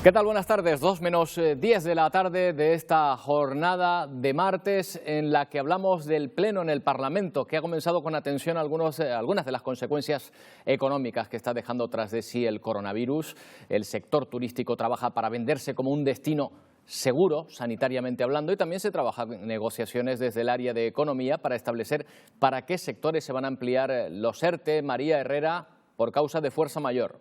¿Qué tal? Buenas tardes. 2 menos 10 de la tarde de esta jornada de martes en la que hablamos del Pleno en el Parlamento, que ha comenzado con atención a algunas de las consecuencias económicas que está dejando tras de sí el coronavirus. El sector turístico trabaja para venderse como un destino seguro, sanitariamente hablando, y también se trabaja en negociaciones desde el área de economía para establecer para qué sectores se van a ampliar los ERTE. María Herrera, por causa de fuerza mayor.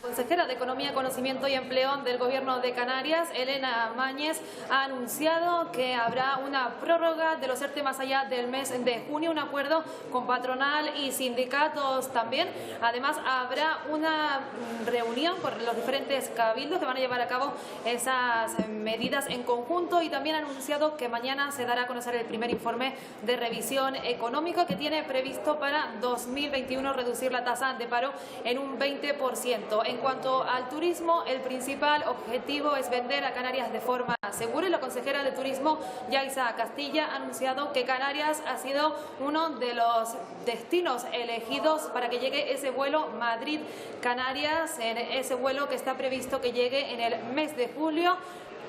La consejera de Economía, Conocimiento y Empleo del Gobierno de Canarias, Elena Mañez, ha anunciado que habrá una prórroga de los ERTE más allá del mes de junio, un acuerdo con patronal y sindicatos también. Además, habrá una reunión por los diferentes cabildos que van a llevar a cabo esas medidas en conjunto, y también ha anunciado que mañana se dará a conocer el primer informe de revisión económica que tiene previsto para 2021 reducir la tasa de paro en un 20%. En cuanto al turismo, el principal objetivo es vender a Canarias de forma segura, y la consejera de Turismo, Yaisa Castilla, ha anunciado que Canarias ha sido uno de los destinos elegidos para que llegue ese vuelo Madrid-Canarias, en ese vuelo que está previsto que llegue en el mes de julio,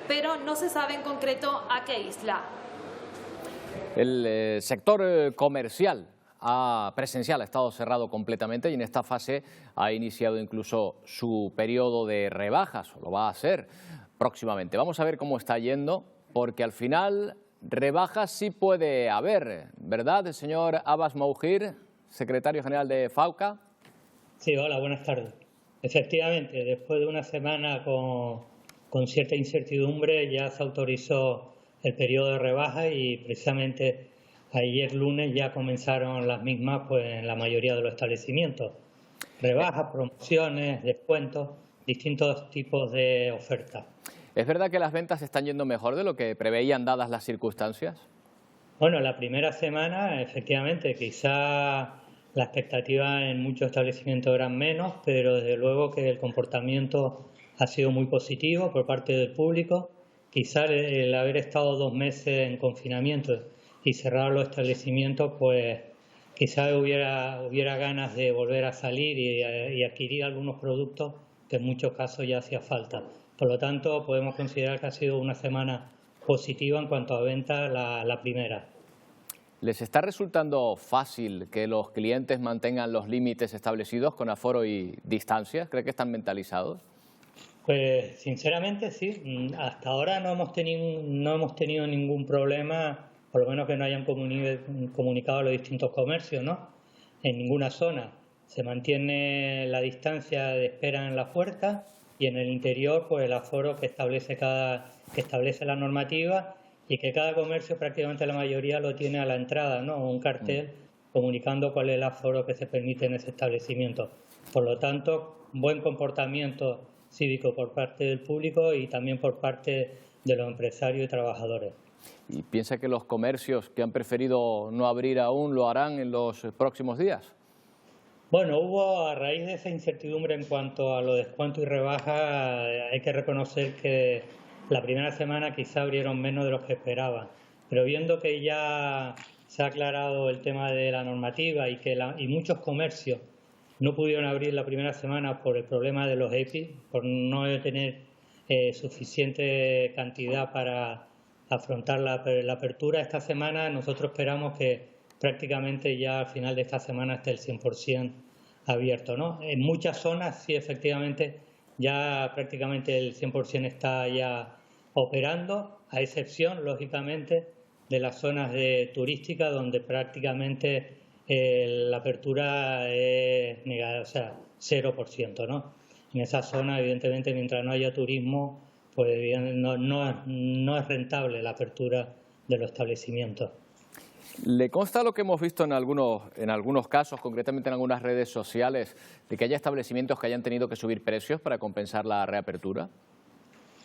pero no se sabe en concreto a qué isla. El sector comercial presencial ha estado cerrado completamente y en esta fase ha iniciado incluso su periodo de rebajas, o lo va a hacer próximamente. Vamos a ver cómo está yendo, porque al final rebajas sí puede haber, ¿verdad, señor Abbas Moujir, secretario general de FAUCA? Sí, hola, buenas tardes. Efectivamente, después de una semana con cierta incertidumbre, ya se autorizó el periodo de rebajas y precisamente ayer lunes ya comenzaron las mismas pues, en la mayoría de los establecimientos. Rebajas, promociones, descuentos, distintos tipos de ofertas. ¿Es verdad que las ventas están yendo mejor de lo que preveían dadas las circunstancias? Bueno, la primera semana, efectivamente, quizá la expectativa en muchos establecimientos eran menos, pero desde luego que el comportamiento ha sido muy positivo por parte del público. Quizá el haber estado 2 meses en confinamiento y cerrar los establecimientos, pues quizá hubiera ganas de volver a salir y adquirir algunos productos que en muchos casos ya hacía falta. Por lo tanto, podemos considerar que ha sido una semana positiva en cuanto a ventas la primera. ¿Les está resultando fácil que los clientes mantengan los límites establecidos con aforo y distancias? ¿Cree que están mentalizados? Pues sinceramente sí. Hasta ahora no hemos tenido ningún problema, por lo menos que no hayan comunicado a los distintos comercios, ¿no? En ninguna zona. Se mantiene la distancia de espera en la puerta y en el interior pues el aforo que establece la normativa, y que cada comercio, prácticamente la mayoría, lo tiene a la entrada, ¿no? Un cartel comunicando cuál es el aforo que se permite en ese establecimiento. Por lo tanto, buen comportamiento cívico por parte del público y también por parte de los empresarios y trabajadores. ¿Y piensa que los comercios que han preferido no abrir aún lo harán en los próximos días? Bueno, a raíz de esa incertidumbre en cuanto a los descuentos y rebajas, hay que reconocer que la primera semana quizá abrieron menos de lo que esperaban, pero viendo que ya se ha aclarado el tema de la normativa y que muchos comercios no pudieron abrir la primera semana por el problema de los EPI, por no tener suficiente cantidad para afrontar la apertura, esta semana nosotros esperamos que prácticamente ya al final de esta semana esté el 100% abierto, ¿no? En muchas zonas sí, efectivamente, ya prácticamente el 100% está ya operando, a excepción, lógicamente, de las zonas turísticas donde prácticamente la apertura es negada, o sea, 0%, ¿no? En esa zona, evidentemente, mientras no haya turismo, pues no es rentable la apertura de los establecimientos. ¿Le consta lo que hemos visto en algunos casos, concretamente en algunas redes sociales, de que haya establecimientos que hayan tenido que subir precios para compensar la reapertura?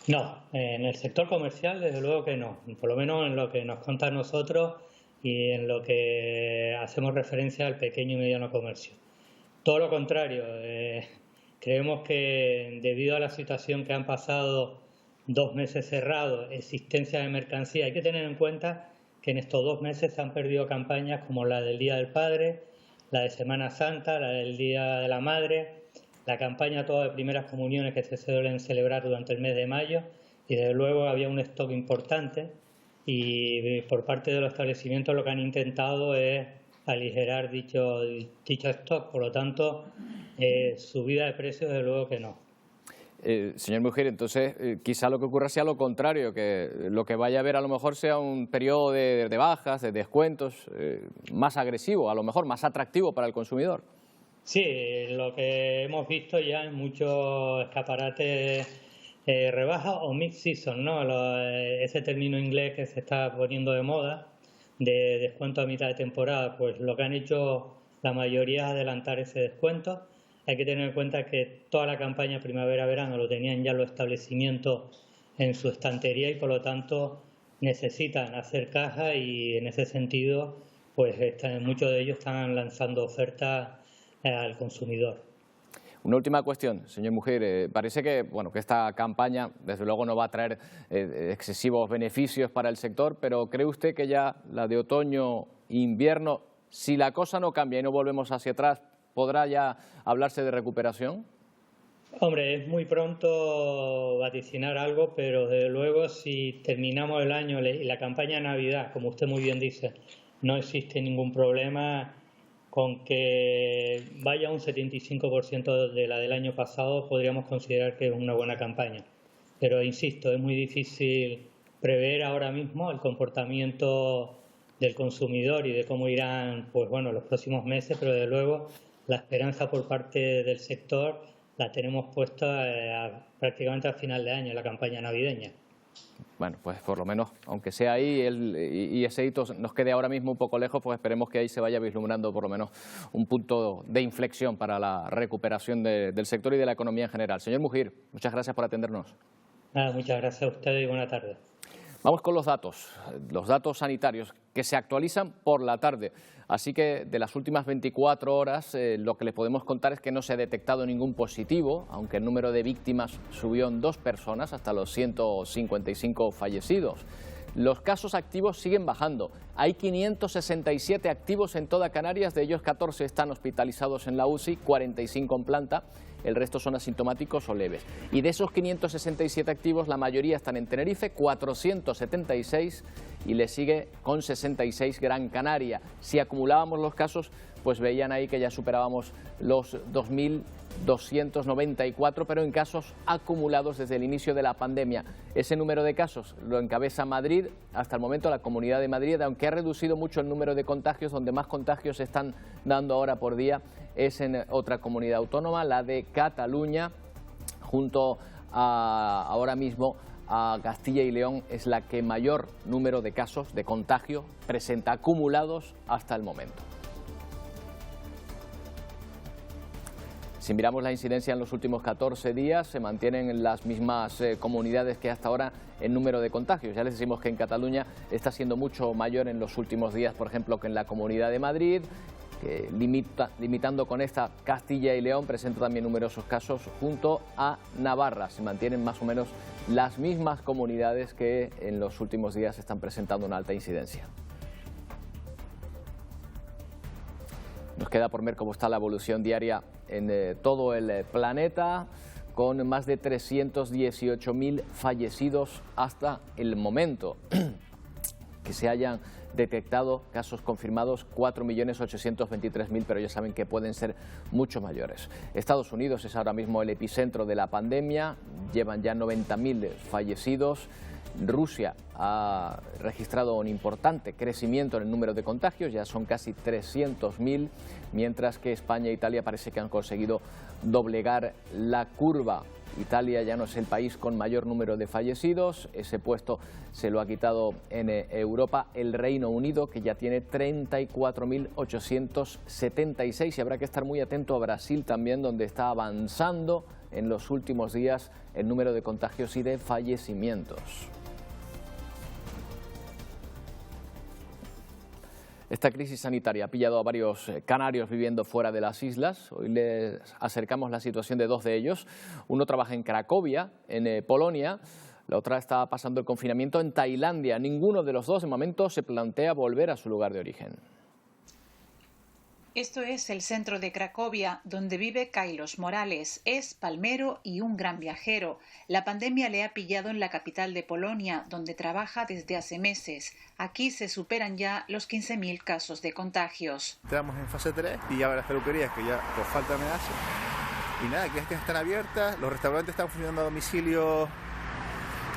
No, en el sector comercial desde luego que no, por lo menos en lo que nos consta a nosotros y en lo que hacemos referencia al pequeño y mediano comercio. Todo lo contrario, creemos que debido a la situación que han pasado 2 meses cerrados, existencia de mercancía, hay que tener en cuenta que en estos 2 meses se han perdido campañas como la del Día del Padre, la de Semana Santa, la del Día de la Madre, la campaña toda de primeras comuniones que se suelen celebrar durante el mes de mayo, y desde luego había un stock importante, y por parte de los establecimientos lo que han intentado es aligerar dicho stock. Por lo tanto, subida de precios desde luego que no. Señor Mujier, entonces quizá lo que ocurra sea lo contrario, que lo que vaya a haber a lo mejor sea un periodo de bajas, de descuentos más agresivo, a lo mejor más atractivo para el consumidor. Sí, lo que hemos visto ya en muchos escaparates rebajas o mid-season, ¿no? Ese término inglés que se está poniendo de moda, de descuento a mitad de temporada, pues lo que han hecho la mayoría es adelantar ese descuento. Hay que tener en cuenta que toda la campaña primavera-verano lo tenían ya los establecimientos en su estantería y por lo tanto necesitan hacer caja, y en ese sentido pues muchos de ellos están lanzando ofertas al consumidor. Una última cuestión, señor Mujier. Parece que esta campaña desde luego no va a traer excesivos beneficios para el sector, pero ¿cree usted que ya la de otoño-invierno, si la cosa no cambia y no volvemos hacia atrás, podrá ya hablarse de recuperación? Hombre, es muy pronto vaticinar algo, pero desde luego si terminamos el año y la campaña de Navidad, como usted muy bien dice, no existe ningún problema. Con que vaya un 75% de la del año pasado, podríamos considerar que es una buena campaña. Pero insisto, es muy difícil prever ahora mismo el comportamiento del consumidor y de cómo irán los próximos meses, pero desde luego la esperanza por parte del sector la tenemos puesta prácticamente al final de año, en la campaña navideña. Bueno, pues por lo menos, aunque sea ahí y ese hito nos quede ahora mismo un poco lejos, pues esperemos que ahí se vaya vislumbrando por lo menos un punto de inflexión para la recuperación del sector y de la economía en general. Señor Mujier, muchas gracias por atendernos. Muchas gracias a ustedes y buena tarde. Vamos con los datos sanitarios que se actualizan por la tarde. Así que de las últimas 24 horas lo que les podemos contar es que no se ha detectado ningún positivo, aunque el número de víctimas subió en 2 personas hasta los 155 fallecidos. Los casos activos siguen bajando. Hay 567 activos en toda Canarias, de ellos 14 están hospitalizados en la UCI, 45 en planta. El resto son asintomáticos o leves. Y de esos 567 activos, la mayoría están en Tenerife, 476, y le sigue con 66 Gran Canaria. Si acumulábamos los casos, pues veían ahí que ya superábamos los 2.294, pero en casos acumulados desde el inicio de la pandemia. Ese número de casos lo encabeza Madrid, hasta el momento la Comunidad de Madrid, aunque ha reducido mucho el número de contagios. Donde más contagios se están dando ahora por día es en otra comunidad autónoma, la de Cataluña, junto a ahora mismo a Castilla y León, es la que mayor número de casos de contagio presenta acumulados hasta el momento. Si miramos la incidencia en los últimos 14 días, se mantienen en las mismas comunidades que hasta ahora el número de contagios. Ya les decimos que en Cataluña está siendo mucho mayor en los últimos días, por ejemplo, que en la Comunidad de Madrid, que limitando con esta Castilla y León, presenta también numerosos casos junto a Navarra. Se mantienen más o menos las mismas comunidades que en los últimos días están presentando una alta incidencia. Nos queda por ver cómo está la evolución diaria en todo el planeta, con más de 318.000 fallecidos hasta el momento. Que se hayan detectado casos confirmados 4.823.000, pero ya saben que pueden ser mucho mayores. Estados Unidos es ahora mismo el epicentro de la pandemia, llevan ya 90.000 fallecidos. Rusia ha registrado un importante crecimiento en el número de contagios, ya son casi 300.000, mientras que España e Italia parece que han conseguido doblegar la curva. Italia ya no es el país con mayor número de fallecidos, ese puesto se lo ha quitado en Europa el Reino Unido, que ya tiene 34.876, y habrá que estar muy atento a Brasil también, donde está avanzando en los últimos días el número de contagios y de fallecimientos. Esta crisis sanitaria ha pillado a varios canarios viviendo fuera de las islas. Hoy les acercamos la situación de 2 de ellos. Uno trabaja en Cracovia, en Polonia. La otra está pasando el confinamiento en Tailandia. Ninguno de los dos de momento se plantea volver a su lugar de origen. Esto es el centro de Cracovia, donde vive Kailos Morales. Es palmero y un gran viajero. La pandemia le ha pillado en la capital de Polonia, donde trabaja desde hace meses. Aquí se superan ya los 15.000 casos de contagios. Estamos en fase 3 y ya las peluquerías que ya por falta me hacen. Y nada, que están abiertas, los restaurantes están funcionando a domicilio.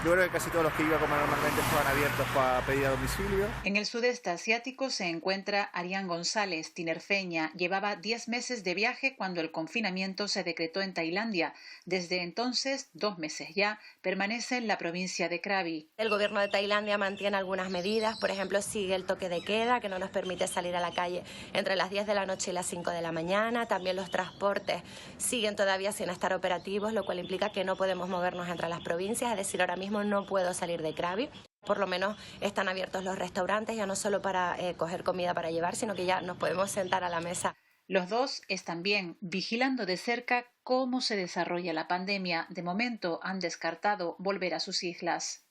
Yo creo que casi todos los que iba a comer normalmente estaban abiertos para pedir a domicilio. En el sudeste asiático se encuentra Arián González, tinerfeña. Llevaba 10 meses de viaje cuando el confinamiento se decretó en Tailandia. Desde entonces, 2 meses ya, permanece en la provincia de Krabi. El gobierno de Tailandia mantiene algunas medidas, por ejemplo, sigue el toque de queda, que no nos permite salir a la calle entre las 10 de la noche y las 5 de la mañana. También los transportes siguen todavía sin estar operativos, lo cual implica que no podemos movernos entre las provincias, es decir, ahora mismo no puedo salir de Krabi. Por lo menos están abiertos los restaurantes, ya no solo para coger comida para llevar, sino que ya nos podemos sentar a la mesa. Los dos están bien, vigilando de cerca cómo se desarrolla la pandemia. De momento han descartado volver a sus islas.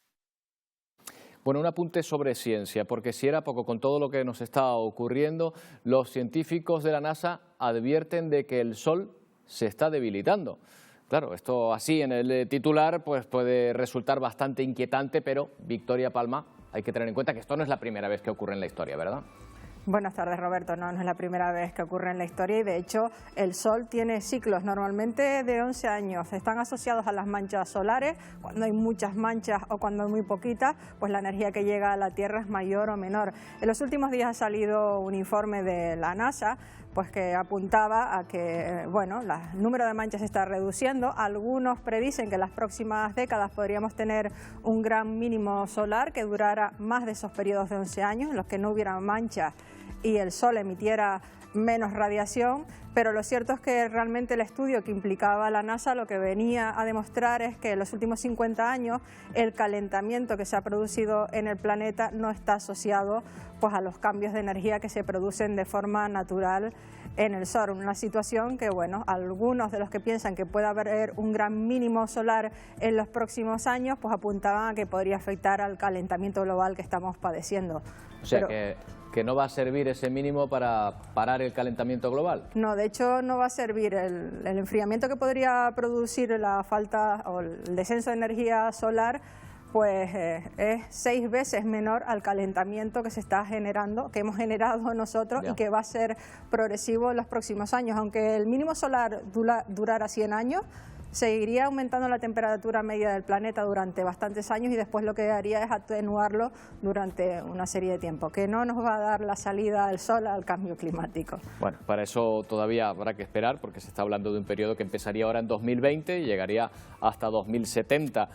Bueno, un apunte sobre ciencia, porque si era poco con todo lo que nos está ocurriendo, los científicos de la NASA advierten de que el Sol se está debilitando. Claro, esto así en el titular pues puede resultar bastante inquietante, pero Victoria Palma, hay que tener en cuenta que esto no es la primera vez que ocurre en la historia, ¿verdad? Buenas tardes, Roberto. No es la primera vez que ocurre en la historia y de hecho el Sol tiene ciclos normalmente de 11 años. Están asociados a las manchas solares. Cuando hay muchas manchas o cuando hay muy poquitas, pues la energía que llega a la Tierra es mayor o menor. En los últimos días ha salido un informe de la NASA pues que apuntaba a que bueno, el número de manchas se está reduciendo. Algunos predicen que en las próximas décadas podríamos tener un gran mínimo solar que durara más de esos periodos de 11 años, en los que no hubiera manchas y el Sol emitiera menos radiación, pero lo cierto es que realmente el estudio que implicaba la NASA lo que venía a demostrar es que en los últimos 50 años el calentamiento que se ha producido en el planeta no está asociado pues a los cambios de energía que se producen de forma natural en el Sol. Una situación que, bueno, algunos de los que piensan que puede haber un gran mínimo solar en los próximos años, pues apuntaban a que podría afectar al calentamiento global que estamos padeciendo. O sea que no va a servir ese mínimo para parar el calentamiento global. No, de hecho no va a servir. El enfriamiento que podría producir la falta o el descenso de energía solar pues es 6 veces menor al calentamiento que se está generando, que hemos generado nosotros y que va a ser progresivo en los próximos años. Aunque el mínimo solar durara 100 años, seguiría aumentando la temperatura media del planeta durante bastantes años y después lo que haría es atenuarlo durante una serie de tiempo, que no nos va a dar la salida del sol al cambio climático. Bueno, para eso todavía habrá que esperar porque se está hablando de un periodo que empezaría ahora en 2020 y llegaría hasta 2070.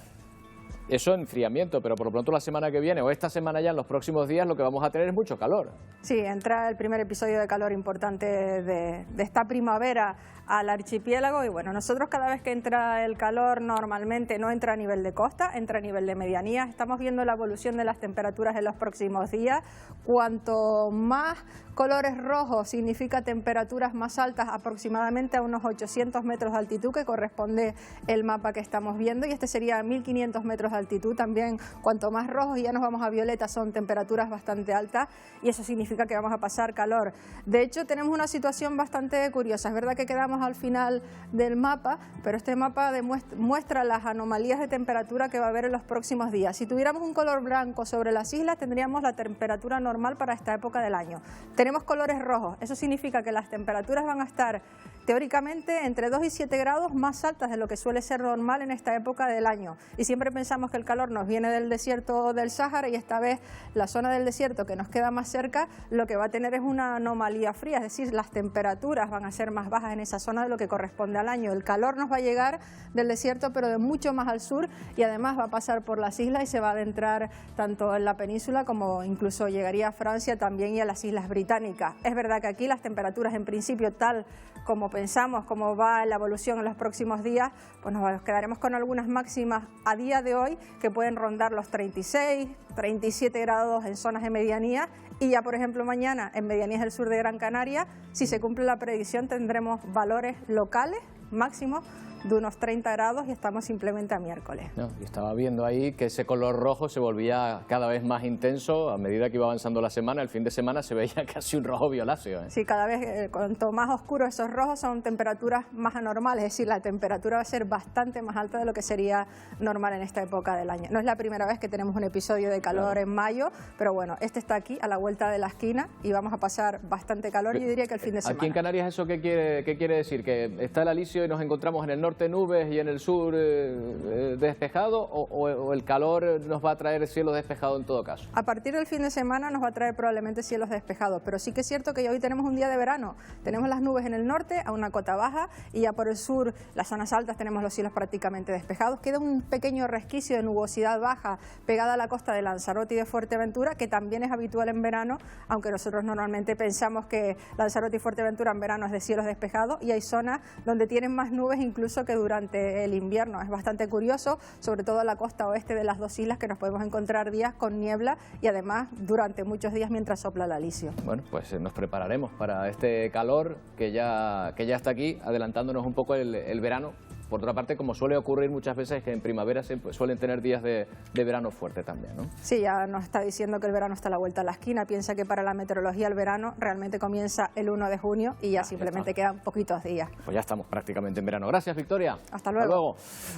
Eso enfriamiento, pero por lo pronto la semana que viene o esta semana ya en los próximos días lo que vamos a tener es mucho calor. Sí, entra el primer episodio de calor importante de esta primavera al archipiélago y bueno, nosotros cada vez que entra el calor normalmente no entra a nivel de costa, entra a nivel de medianía. Estamos viendo la evolución de las temperaturas en los próximos días. Cuanto más colores rojos significa temperaturas más altas, aproximadamente a unos 800 metros de altitud, que corresponde el mapa que estamos viendo, y este sería 1500 metros de altitud. También cuanto más rojos y ya nos vamos a violeta son temperaturas bastante altas y eso significa que vamos a pasar calor. De hecho tenemos una situación bastante curiosa. Es verdad que quedamos al final del mapa, pero este mapa muestra las anomalías de temperatura que va a haber en los próximos días. Si tuviéramos un color blanco sobre las islas tendríamos la temperatura normal para esta época del año. Tenemos colores rojos, eso significa que las temperaturas van a estar teóricamente entre 2 y 7 grados más altas de lo que suele ser normal en esta época del año. Y siempre pensamos que el calor nos viene del desierto del Sáhara y esta vez la zona del desierto que nos queda más cerca lo que va a tener es una anomalía fría, es decir, las temperaturas van a ser más bajas en esa zona de lo que corresponde al año. El calor nos va a llegar del desierto pero de mucho más al sur y además va a pasar por las islas y se va a adentrar tanto en la península como incluso llegaría a Francia también y a las islas británicas. Es verdad que aquí las temperaturas en principio tal como pensamos, cómo va la evolución en los próximos días, pues nos quedaremos con algunas máximas a día de hoy que pueden rondar los 36, 37 grados en zonas de medianía y ya por ejemplo mañana en medianías del sur de Gran Canaria, si se cumple la predicción tendremos valores locales máximos de unos 30 grados y estamos simplemente a miércoles. No, y estaba viendo ahí que ese color rojo se volvía cada vez más intenso a medida que iba avanzando la semana. El fin de semana se veía casi un rojo violáceo, ¿eh? Sí, cada vez cuanto más oscuros esos rojos son temperaturas más anormales, es decir, la temperatura va a ser bastante más alta de lo que sería normal en esta época del año. No es la primera vez que tenemos un episodio de calor en mayo, pero bueno, este está aquí a la vuelta de la esquina y vamos a pasar bastante calor, yo diría que el fin de semana. Aquí en Canarias, ¿eso qué quiere decir? ¿Que está el alisio y nos encontramos en el norte nubes y en el sur despejado, o el calor nos va a traer cielo despejado en todo caso? A partir del fin de semana nos va a traer probablemente cielos despejados, pero sí que es cierto que hoy tenemos un día de verano. Tenemos las nubes en el norte a una cota baja y ya por el sur, las zonas altas, tenemos los cielos prácticamente despejados. Queda un pequeño resquicio de nubosidad baja pegada a la costa de Lanzarote y de Fuerteventura, que también es habitual en verano, aunque nosotros normalmente pensamos que Lanzarote y Fuerteventura en verano es de cielos despejados, y hay zonas donde tienen más nubes incluso que durante el invierno. Es bastante curioso, sobre todo en la costa oeste de las dos islas, que nos podemos encontrar días con niebla y además durante muchos días mientras sopla el alisio. Bueno, pues nos prepararemos para este calor que ya está aquí, adelantándonos un poco el verano. Por otra parte, como suele ocurrir muchas veces, que en primavera suelen tener días de verano fuerte también, ¿no? Sí, ya nos está diciendo que el verano está a la vuelta de la esquina. Piensa que para la meteorología el verano realmente comienza el 1 de junio y ya simplemente quedan poquitos días. Pues ya estamos prácticamente en verano. Gracias, Victoria. Hasta luego.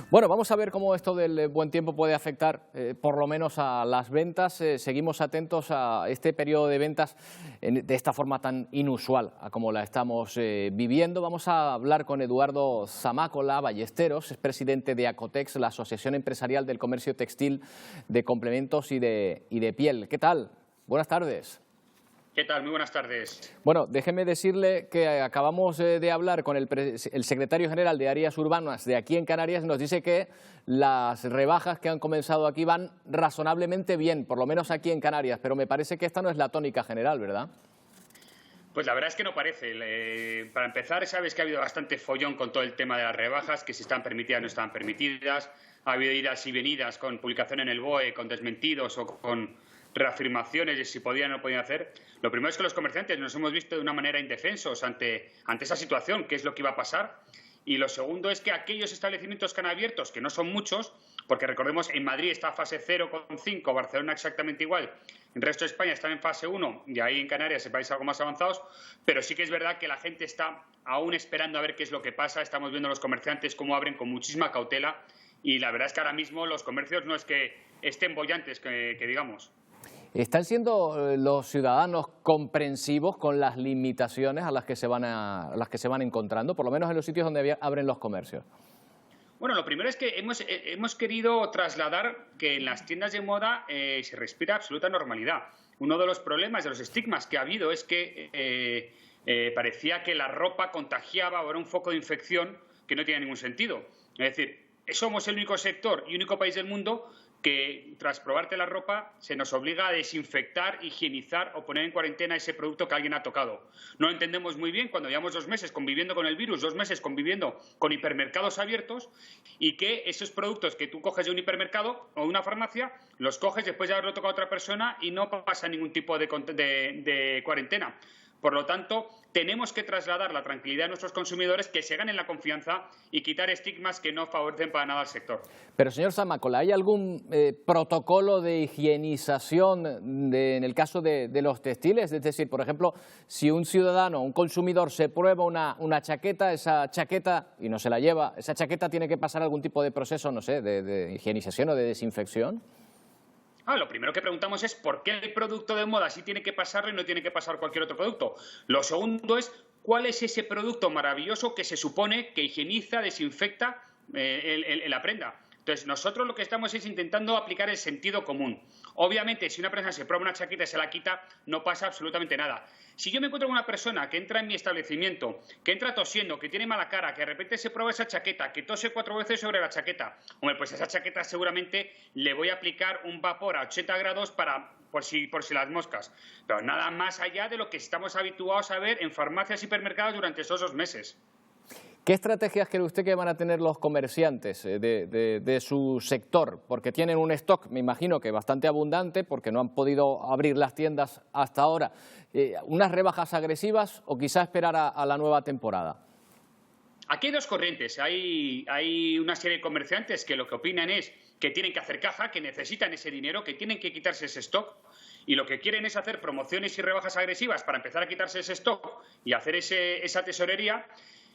Bueno, vamos a ver cómo esto del buen tiempo puede afectar por lo menos a las ventas. Seguimos atentos a este periodo de ventas de esta forma tan inusual a como la estamos viviendo. Vamos a hablar con Eduardo Zamácola Ballesteros, es presidente de Acotex, la Asociación Empresarial del Comercio Textil de Complementos y de Piel. ¿Qué tal? Buenas tardes. ¿Qué tal? Muy buenas tardes. Bueno, déjeme decirle que acabamos de hablar con el secretario general de Áreas Urbanas de aquí en Canarias. Nos dice que las rebajas que han comenzado aquí van razonablemente bien, por lo menos aquí en Canarias, pero me parece que esta no es la tónica general, ¿verdad? Pues la verdad es que no parece. Para empezar, sabes que ha habido bastante follón con todo el tema de las rebajas, que si están permitidas o no están permitidas. Ha habido idas y venidas con publicación en el BOE, con desmentidos o con reafirmaciones de si podían o no podían hacer. Lo primero es que los comerciantes nos hemos visto de una manera indefensos ante esa situación, qué es lo que iba a pasar. Y lo segundo es que aquellos establecimientos que han abiertos, que no son muchos, porque recordemos, en Madrid está fase 0,5, Barcelona exactamente igual, el resto de España está en fase 1 y ahí en Canarias vais algo más avanzados, pero sí que es verdad que la gente está aún esperando a ver qué es lo que pasa. Estamos viendo a los comerciantes cómo abren con muchísima cautela y la verdad es que ahora mismo los comercios no es que estén bollantes, que digamos. ¿Están siendo los ciudadanos comprensivos con las limitaciones a las que se van encontrando, por lo menos en los sitios donde abren los comercios? Bueno, lo primero es que hemos querido trasladar que en las tiendas de moda se respira absoluta normalidad. Uno de los problemas, de los estigmas que ha habido es que parecía que la ropa contagiaba o era un foco de infección que no tiene ningún sentido. Es decir, somos el único sector y único país del mundo que tras probarte la ropa se nos obliga a desinfectar, higienizar o poner en cuarentena ese producto que alguien ha tocado. No lo entendemos muy bien cuando llevamos 2 meses conviviendo con el virus, 2 meses conviviendo con hipermercados abiertos y que esos productos que tú coges de un hipermercado o de una farmacia, los coges después de haberlo tocado a otra persona y no pasa ningún tipo de cuarentena. Por lo tanto, tenemos que trasladar la tranquilidad a nuestros consumidores, que se ganen la confianza y quitar estigmas que no favorecen para nada al sector. Pero, señor Zamácola, ¿hay algún protocolo de higienización en el caso de los textiles? Es decir, por ejemplo, si un ciudadano, un consumidor se prueba una chaqueta, esa chaqueta, y no se la lleva, ¿esa chaqueta tiene que pasar algún tipo de proceso, no sé, de higienización o de desinfección? Lo primero que preguntamos es por qué el producto de moda sí tiene que pasarlo y no tiene que pasar cualquier otro producto. Lo segundo es cuál es ese producto maravilloso que se supone que higieniza, desinfecta la prenda. Entonces, nosotros lo que estamos es intentando aplicar el sentido común. Obviamente, si una persona se prueba una chaqueta y se la quita, no pasa absolutamente nada. Si yo me encuentro con una persona que entra en mi establecimiento, que entra tosiendo, que tiene mala cara, que de repente se prueba esa chaqueta, que tose 4 veces sobre la chaqueta, hombre, pues a esa chaqueta seguramente le voy a aplicar un vapor a 80 grados por si las moscas. Pero nada más allá de lo que estamos habituados a ver en farmacias y hipermercados durante esos 2 meses. ¿Qué estrategias cree usted que van a tener los comerciantes de su sector? Porque tienen un stock, me imagino que bastante abundante, porque no han podido abrir las tiendas hasta ahora. ¿Unas rebajas agresivas o quizá esperar a la nueva temporada? Aquí hay dos corrientes. Hay una serie de comerciantes que lo que opinan es que tienen que hacer caja, que necesitan ese dinero, que tienen que quitarse ese stock, y lo que quieren es hacer promociones y rebajas agresivas para empezar a quitarse ese stock y hacer esa tesorería.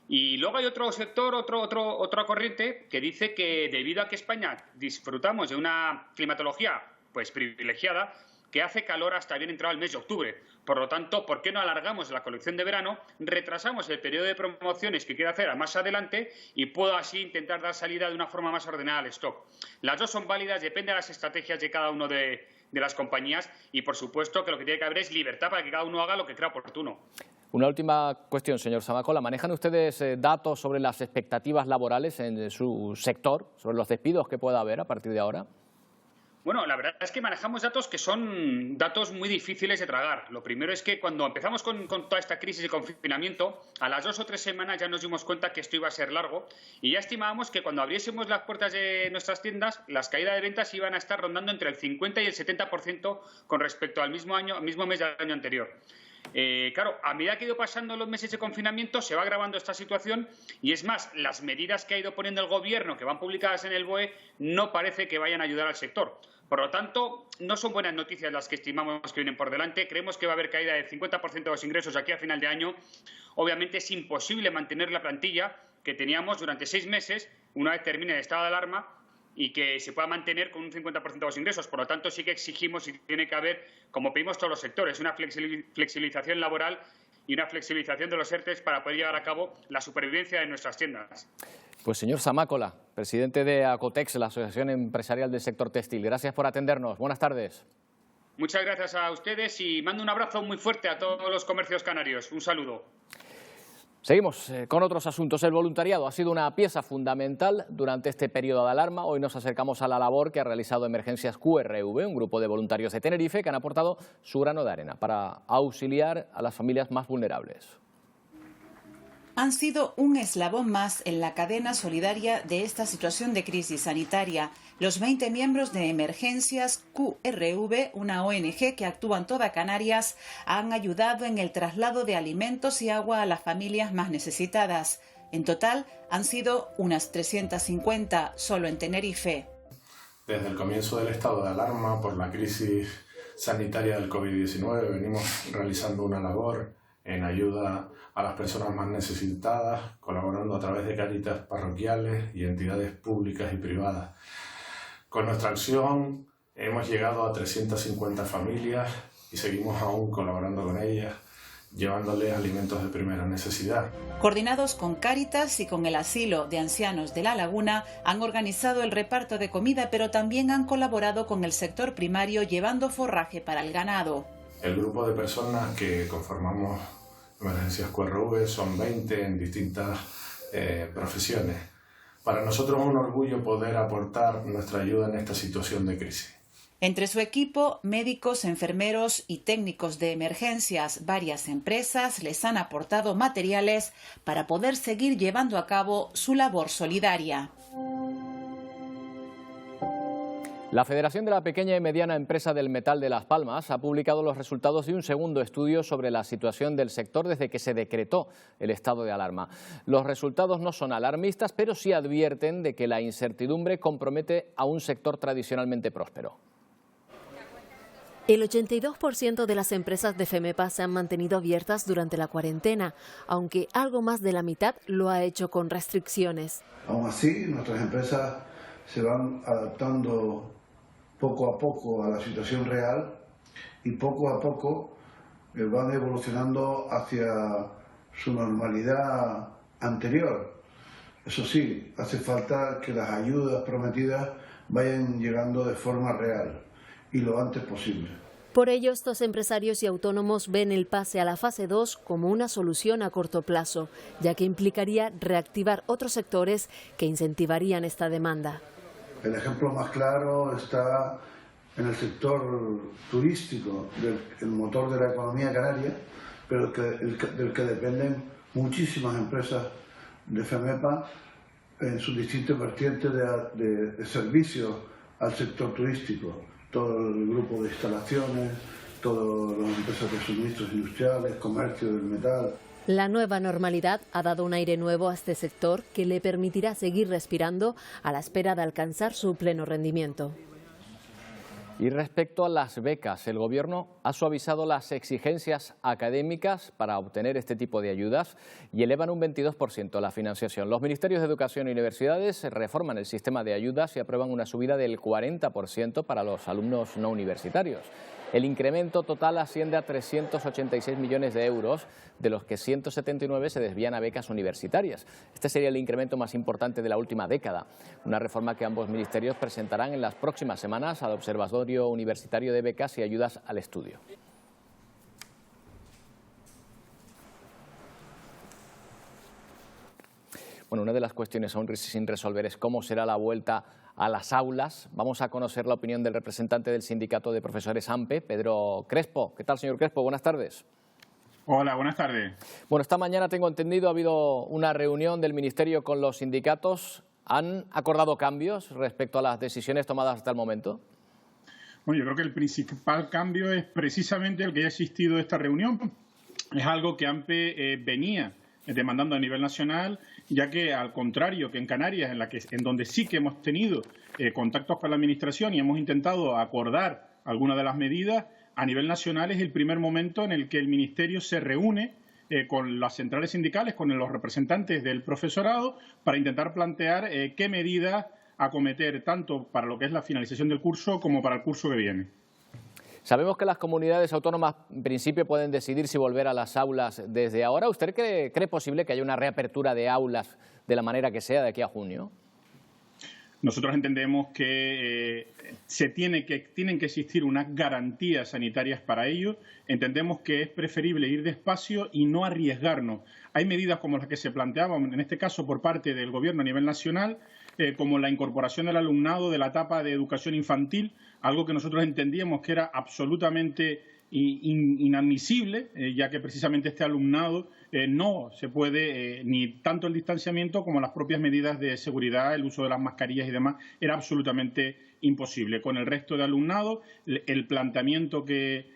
Y luego hay otro sector, otra corriente que dice que debido a que España disfrutamos de una climatología pues privilegiada, que hace calor hasta bien entrado el mes de octubre. Por lo tanto, ¿por qué no alargamos la colección de verano, retrasamos el periodo de promociones que quiere hacer a más adelante y puedo así intentar dar salida de una forma más ordenada al stock? Las dos son válidas, depende de las estrategias de cada uno de las compañías y, por supuesto, que lo que tiene que haber es libertad para que cada uno haga lo que crea oportuno. Una última cuestión, señor Zamacola. ¿Manejan ustedes datos sobre las expectativas laborales en su sector, sobre los despidos que pueda haber a partir de ahora? Bueno, la verdad es que manejamos datos que son datos muy difíciles de tragar. Lo primero es que cuando empezamos con toda esta crisis de confinamiento, a las 2 o 3 semanas ya nos dimos cuenta que esto iba a ser largo y ya estimábamos que cuando abriésemos las puertas de nuestras tiendas, las caídas de ventas iban a estar rondando entre el 50 y el 70% con respecto al mismo mes del año anterior. Claro, a medida que ha ido pasando los meses de confinamiento se va agravando esta situación y es más, las medidas que ha ido poniendo el Gobierno, que van publicadas en el BOE, no parece que vayan a ayudar al sector. Por lo tanto, no son buenas noticias las que estimamos que vienen por delante. Creemos que va a haber caída del 50% de los ingresos aquí a final de año. Obviamente es imposible mantener la plantilla que teníamos durante 6 meses, una vez termine el estado de alarma, y que se pueda mantener con un 50% de los ingresos. Por lo tanto, sí que exigimos y tiene que haber, como pedimos todos los sectores, una flexibilización laboral y una flexibilización de los ERTEs para poder llevar a cabo la supervivencia de nuestras tiendas. Pues señor Zamacola, presidente de Acotex, la Asociación Empresarial del Sector Textil, gracias por atendernos. Buenas tardes. Muchas gracias a ustedes y mando un abrazo muy fuerte a todos los comercios canarios. Un saludo. Seguimos con otros asuntos. El voluntariado ha sido una pieza fundamental durante este periodo de alarma. Hoy nos acercamos a la labor que ha realizado Emergencias QRV, un grupo de voluntarios de Tenerife que han aportado su grano de arena para auxiliar a las familias más vulnerables. Han sido un eslabón más en la cadena solidaria de esta situación de crisis sanitaria. Los 20 miembros de Emergencias QRV, una ONG que actúa en toda Canarias, han ayudado en el traslado de alimentos y agua a las familias más necesitadas. En total, han sido unas 350 solo en Tenerife. Desde el comienzo del estado de alarma por la crisis sanitaria del COVID-19 venimos realizando una labor en ayuda a las personas más necesitadas, colaborando a través de Cáritas parroquiales y entidades públicas y privadas. Con nuestra acción hemos llegado a 350 familias y seguimos aún colaborando con ellas, llevándoles alimentos de primera necesidad. Coordinados con Cáritas y con el Asilo de Ancianos de La Laguna, han organizado el reparto de comida, pero también han colaborado con el sector primario llevando forraje para el ganado. El grupo de personas que conformamos Emergencias QRV son 20 en distintas profesiones. Para nosotros es un orgullo poder aportar nuestra ayuda en esta situación de crisis. Entre su equipo, médicos, enfermeros y técnicos de emergencias, varias empresas les han aportado materiales para poder seguir llevando a cabo su labor solidaria. La Federación de la Pequeña y Mediana Empresa del Metal de Las Palmas ha publicado los resultados de un segundo estudio sobre la situación del sector desde que se decretó el estado de alarma. Los resultados no son alarmistas, pero sí advierten de que la incertidumbre compromete a un sector tradicionalmente próspero. El 82% de las empresas de FEMEPA se han mantenido abiertas durante la cuarentena, aunque algo más de la mitad lo ha hecho con restricciones. Aún así, nuestras empresas se van adaptando poco a poco a la situación real y poco a poco van evolucionando hacia su normalidad anterior. Eso sí, hace falta que las ayudas prometidas vayan llegando de forma real y lo antes posible. Por ello, estos empresarios y autónomos ven el pase a la fase 2 como una solución a corto plazo, ya que implicaría reactivar otros sectores que incentivarían esta demanda. El ejemplo más claro está en el sector turístico, el motor de la economía canaria, pero del que dependen muchísimas empresas de FEMEPA en sus distintas vertientes de servicios al sector turístico. Todo el grupo de instalaciones, todas las empresas de suministros industriales, comercio del metal. La nueva normalidad ha dado un aire nuevo a este sector que le permitirá seguir respirando a la espera de alcanzar su pleno rendimiento. Y respecto a las becas, el Gobierno ha suavizado las exigencias académicas para obtener este tipo de ayudas y elevan un 22% la financiación. Los Ministerios de Educación y Universidades reforman el sistema de ayudas y aprueban una subida del 40% para los alumnos no universitarios. El incremento total asciende a 386 millones de euros, de los que 179 se desvían a becas universitarias. Este sería el incremento más importante de la última década. Una reforma que ambos ministerios presentarán en las próximas semanas al Observatorio Universitario de Becas y Ayudas al Estudio. Bueno, una de las cuestiones aún sin resolver es cómo será la vuelta a las aulas. Vamos a conocer la opinión del representante del Sindicato de Profesores AMPE, Pedro Crespo. ¿Qué tal, señor Crespo? Buenas tardes. Hola, buenas tardes. Bueno, esta mañana tengo entendido ha habido una reunión del Ministerio con los sindicatos. ¿Han acordado cambios respecto a las decisiones tomadas hasta el momento? Bueno, yo creo que el principal cambio es precisamente el que haya existido esta reunión. Es algo que AMPE venía demandando a nivel nacional, ya que al contrario que en Canarias, en donde sí que hemos tenido contactos con la Administración y hemos intentado acordar algunas de las medidas, a nivel nacional es el primer momento en el que el Ministerio se reúne con las centrales sindicales, con los representantes del profesorado, para intentar plantear qué medidas acometer tanto para lo que es la finalización del curso como para el curso que viene. Sabemos que las comunidades autónomas en principio pueden decidir si volver a las aulas desde ahora. ¿Usted cree posible que haya una reapertura de aulas de la manera que sea de aquí a junio? Nosotros entendemos que tienen que existir unas garantías sanitarias para ello. Entendemos que es preferible ir despacio y no arriesgarnos. Hay medidas como las que se planteaban, en este caso por parte del Gobierno a nivel nacional, como la incorporación del alumnado de la etapa de educación infantil, algo que nosotros entendíamos que era absolutamente inadmisible, ya que precisamente este alumnado no se puede, ni tanto el distanciamiento como las propias medidas de seguridad, el uso de las mascarillas y demás, era absolutamente imposible. Con el resto de alumnado, el planteamiento que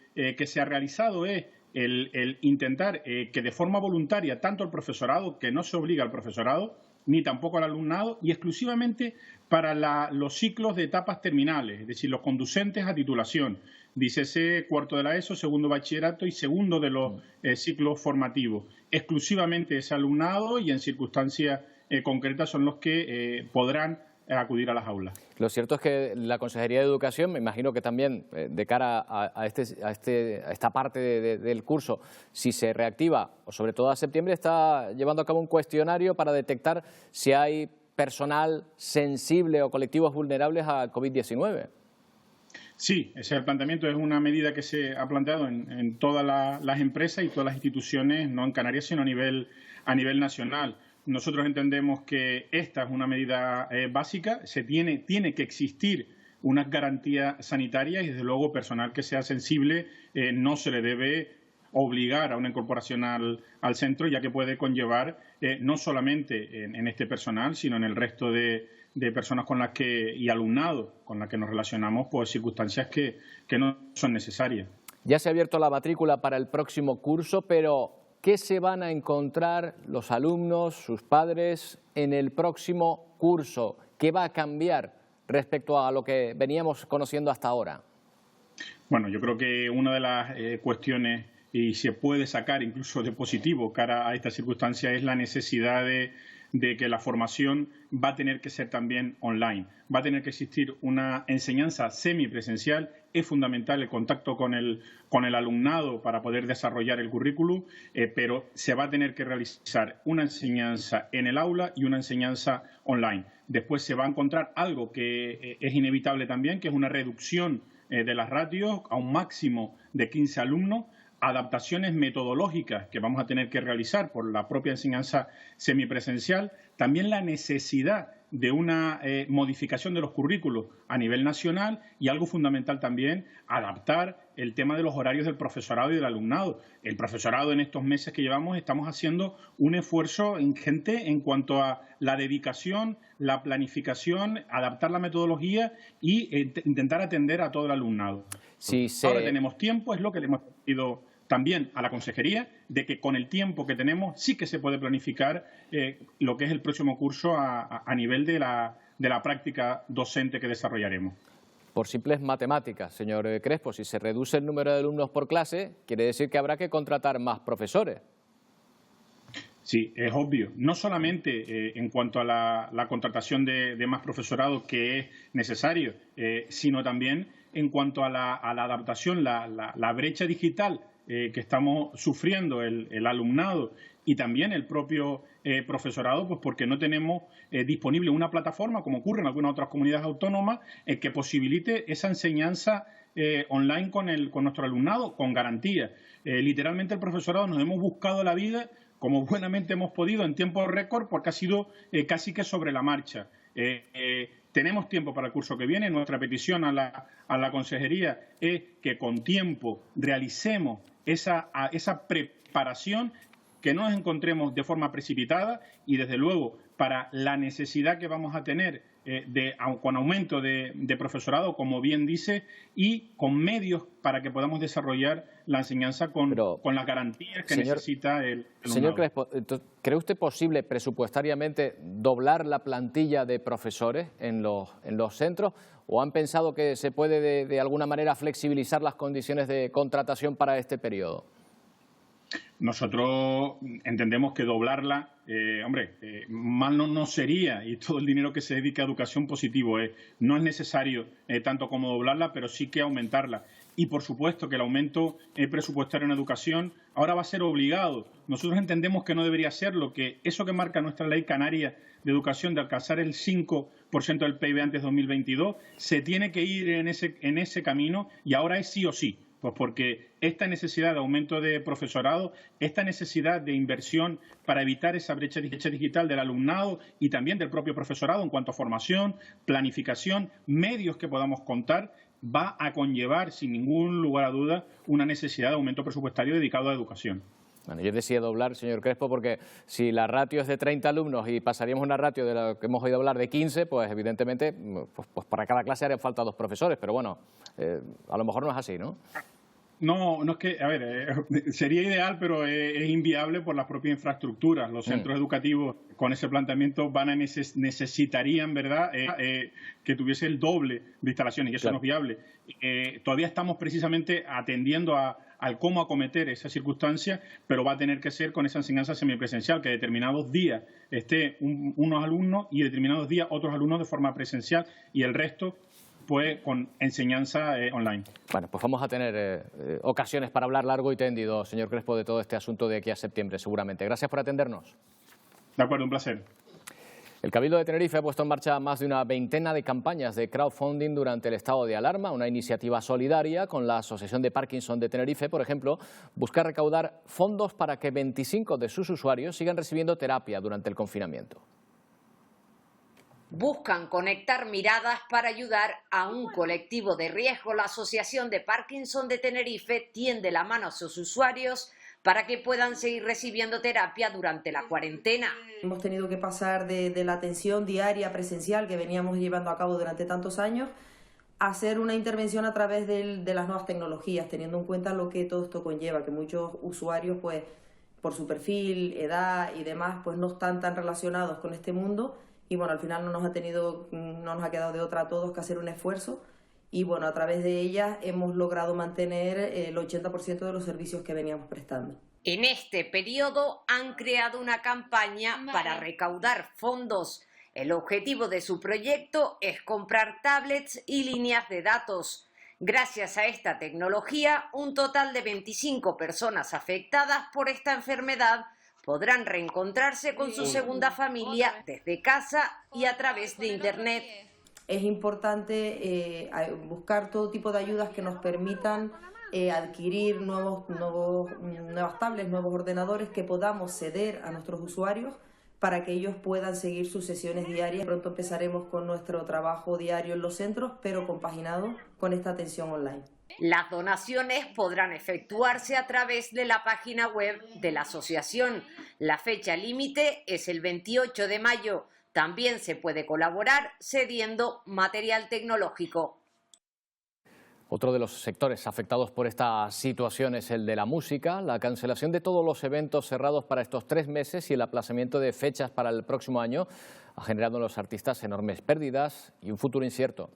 se ha realizado es el intentar que de forma voluntaria, tanto el profesorado, que no se obliga al profesorado, ni tampoco al alumnado, y exclusivamente para los ciclos de etapas terminales, es decir, los conducentes a titulación, dícese cuarto de la ESO, segundo bachillerato y segundo de los ciclos formativos. Exclusivamente ese alumnado y en circunstancias concretas son los que podrán acudir a las aulas. Lo cierto es que la Consejería de Educación, me imagino que también de cara a esta parte del curso, si se reactiva, o sobre todo a septiembre, está llevando a cabo un cuestionario para detectar si hay personal sensible o colectivos vulnerables al COVID-19. Sí, ese es el planteamiento, es una medida que se ha planteado en todas las empresas y todas las instituciones, no en Canarias, sino a nivel nacional. Nosotros entendemos que esta es una medida básica, tiene que existir unas garantías sanitarias y, desde luego, personal que sea sensible no se le debe obligar a una incorporación al centro, ya que puede conllevar no solamente en este personal, sino en el resto de personas y alumnado con las que nos relacionamos, pues circunstancias que no son necesarias. Ya se ha abierto la matrícula para el próximo curso, pero ¿qué se van a encontrar los alumnos, sus padres, en el próximo curso? ¿Qué va a cambiar respecto a lo que veníamos conociendo hasta ahora? Bueno, yo creo que una de las cuestiones, y se puede sacar incluso de positivo cara a esta circunstancia, es la necesidad de que la formación va a tener que ser también online. Va a tener que existir una enseñanza semipresencial. Es fundamental el contacto con el alumnado para poder desarrollar el currículum, pero se va a tener que realizar una enseñanza en el aula y una enseñanza online. Después se va a encontrar algo que es inevitable también, que es una reducción de las ratios a un máximo de 15 alumnos, adaptaciones metodológicas que vamos a tener que realizar por la propia enseñanza semipresencial, también la necesidad de una modificación de los currículos a nivel nacional y, algo fundamental también, adaptar el tema de los horarios del profesorado y del alumnado. El profesorado, en estos meses que llevamos, estamos haciendo un esfuerzo ingente en cuanto a la dedicación, la planificación, adaptar la metodología y intentar atender a todo el alumnado. Ahora tenemos tiempo, es lo que le hemos pedido también a la Consejería, de que con el tiempo que tenemos sí que se puede planificar lo que es el próximo curso a nivel de la práctica docente que desarrollaremos. Por simples matemáticas, señor Crespo, si se reduce el número de alumnos por clase, quiere decir que habrá que contratar más profesores. Sí, es obvio. No solamente en cuanto a la contratación de más profesorado, que es necesario, sino también en cuanto a la adaptación, la brecha digital que estamos sufriendo el alumnado y también el propio profesorado, pues porque no tenemos disponible una plataforma, como ocurre en algunas otras comunidades autónomas, que posibilite esa enseñanza online con nuestro alumnado, con garantía. Literalmente el profesorado nos hemos buscado la vida como buenamente hemos podido en tiempo récord, porque ha sido casi que sobre la marcha. Tenemos tiempo para el curso que viene. Nuestra petición a la consejería es que con tiempo realicemos esa preparación, que no nos encontremos de forma precipitada y, desde luego, para la necesidad que vamos a tener con aumento de profesorado, como bien dice, y con medios para que podamos desarrollar la enseñanza con las garantías que necesita el alumnado. Señor Crespo, ¿cree usted posible presupuestariamente doblar la plantilla de profesores en los centros? ¿O han pensado que se puede de alguna manera flexibilizar las condiciones de contratación para este periodo? Nosotros entendemos que doblarla, mal no sería, y todo el dinero que se dedica a educación positivo no es necesario tanto como doblarla, pero sí que aumentarla. Y por supuesto que el aumento presupuestario en educación ahora va a ser obligado. Nosotros entendemos que no debería serlo, que eso que marca nuestra ley canaria de educación de alcanzar el 5% del PIB antes de 2022, se tiene que ir en ese camino, y ahora es sí o sí. Pues porque esta necesidad de aumento de profesorado, esta necesidad de inversión para evitar esa brecha digital del alumnado y también del propio profesorado en cuanto a formación, planificación, medios que podamos contar, va a conllevar, sin ningún lugar a duda, una necesidad de aumento presupuestario dedicado a educación. Bueno, yo decía doblar, señor Crespo, porque si la ratio es de 30 alumnos y pasaríamos una ratio de lo que hemos oído hablar de 15, pues evidentemente pues para cada clase harían falta 2 profesores, pero bueno, a lo mejor no es así, ¿no? No es que, a ver, sería ideal, pero es inviable por las propias infraestructuras. Los centros educativos con ese planteamiento necesitarían, ¿verdad?, que tuviese el doble de instalaciones, y eso no es viable. Todavía estamos precisamente atendiendo al cómo acometer esa circunstancia, pero va a tener que ser con esa enseñanza semipresencial, que determinados días esté unos alumnos y determinados días otros alumnos de forma presencial, y el resto pues con enseñanza online. Bueno, pues vamos a tener ocasiones para hablar largo y tendido, señor Crespo, de todo este asunto de aquí a septiembre, seguramente. Gracias por atendernos. De acuerdo, un placer. El Cabildo de Tenerife ha puesto en marcha más de una veintena de campañas de crowdfunding durante el estado de alarma, una iniciativa solidaria con la Asociación de Parkinson de Tenerife, por ejemplo, busca recaudar fondos para que 25 de sus usuarios sigan recibiendo terapia durante el confinamiento. Buscan conectar miradas para ayudar a un colectivo de riesgo. La Asociación de Parkinson de Tenerife tiende la mano a sus usuarios para que puedan seguir recibiendo terapia durante la cuarentena. Hemos tenido que pasar de la atención diaria presencial que veníamos llevando a cabo durante tantos años a hacer una intervención a través de las nuevas tecnologías, teniendo en cuenta lo que todo esto conlleva, que muchos usuarios, pues por su perfil, edad y demás, pues no están tan relacionados con este mundo. Y bueno, al final no nos ha quedado de otra a todos que hacer un esfuerzo, y bueno, a través de ellas hemos logrado mantener el 80% de los servicios que veníamos prestando. En este periodo han creado una campaña para recaudar fondos. El objetivo de su proyecto es comprar tablets y líneas de datos. Gracias a esta tecnología, un total de 25 personas afectadas por esta enfermedad podrán reencontrarse con su segunda familia desde casa y a través de Internet. Es importante buscar todo tipo de ayudas que nos permitan adquirir nuevas tablets, nuevos ordenadores que podamos ceder a nuestros usuarios para que ellos puedan seguir sus sesiones diarias. Pronto empezaremos con nuestro trabajo diario en los centros, pero compaginado con esta atención online. Las donaciones podrán efectuarse a través de la página web de la asociación. La fecha límite es el 28 de mayo. También se puede colaborar cediendo material tecnológico. Otro de los sectores afectados por esta situación es el de la música. La cancelación de todos los eventos cerrados para estos 3 meses y el aplazamiento de fechas para el próximo año ha generado en los artistas enormes pérdidas y un futuro incierto.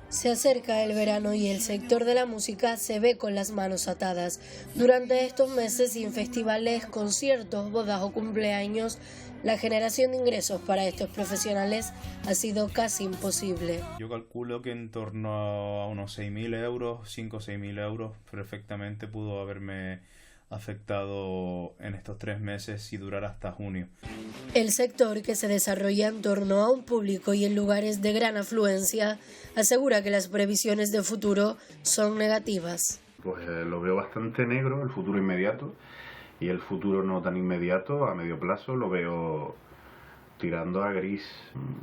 Se acerca el verano y el sector de la música se ve con las manos atadas. Durante estos meses, sin festivales, conciertos, bodas o cumpleaños, la generación de ingresos para estos profesionales ha sido casi imposible. Yo calculo que en torno a unos 6.000 euros, 5 o 6.000 euros, perfectamente pudo haberme afectado en estos 3 meses si durara hasta junio. El sector, que se desarrolla en torno a un público y en lugares de gran afluencia, asegura que las previsiones de futuro son negativas. Pues lo veo bastante negro, el futuro inmediato, y el futuro no tan inmediato, a medio plazo, lo veo tirando a gris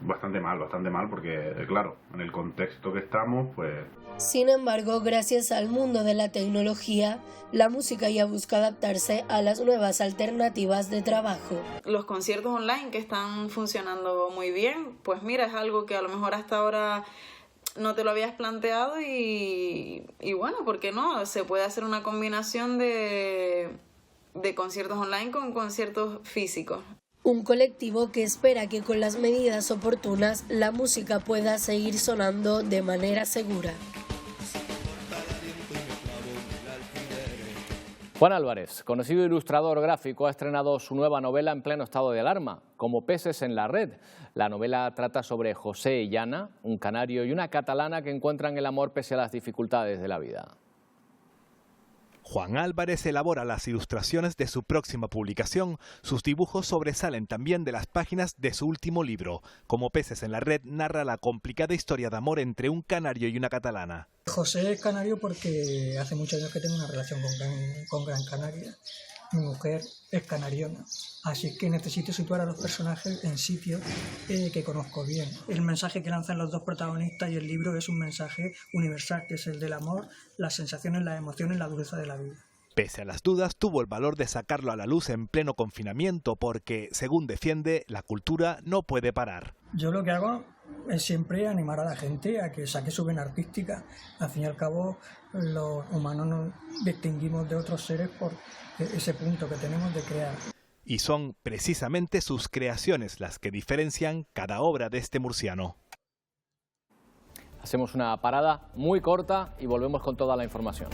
bastante mal, porque claro, en el contexto que estamos, pues... Sin embargo, gracias al mundo de la tecnología, la música ya busca adaptarse a las nuevas alternativas de trabajo. Los conciertos online que están funcionando muy bien, pues mira, es algo que a lo mejor hasta ahora no te lo habías planteado y bueno, ¿por qué no? Se puede hacer una combinación de conciertos online con conciertos físicos. Un colectivo que espera que con las medidas oportunas la música pueda seguir sonando de manera segura. Juan Álvarez, conocido ilustrador gráfico, ha estrenado su nueva novela en pleno estado de alarma, Como peces en la red. La novela trata sobre José y Llana, un canario y una catalana que encuentran el amor pese a las dificultades de la vida. Juan Álvarez elabora las ilustraciones de su próxima publicación. Sus dibujos sobresalen también de las páginas de su último libro. Como peces en la red narra la complicada historia de amor entre un canario y una catalana. José es canario porque hace muchos años que tengo una relación con Gran Canaria. Mi mujer es canariona, así que necesito situar a los personajes en sitios que conozco bien. El mensaje que lanzan los dos protagonistas y el libro es un mensaje universal, que es el del amor, las sensaciones, las emociones, la dureza de la vida. Pese a las dudas, tuvo el valor de sacarlo a la luz en pleno confinamiento porque, según defiende, la cultura no puede parar. Yo lo que hago es siempre animar a la gente a que saque su vena artística. Al fin y al cabo, los humanos nos distinguimos de otros seres por ese punto que tenemos de crear. Y son precisamente sus creaciones las que diferencian cada obra de este murciano. Hacemos una parada muy corta y volvemos con toda la información.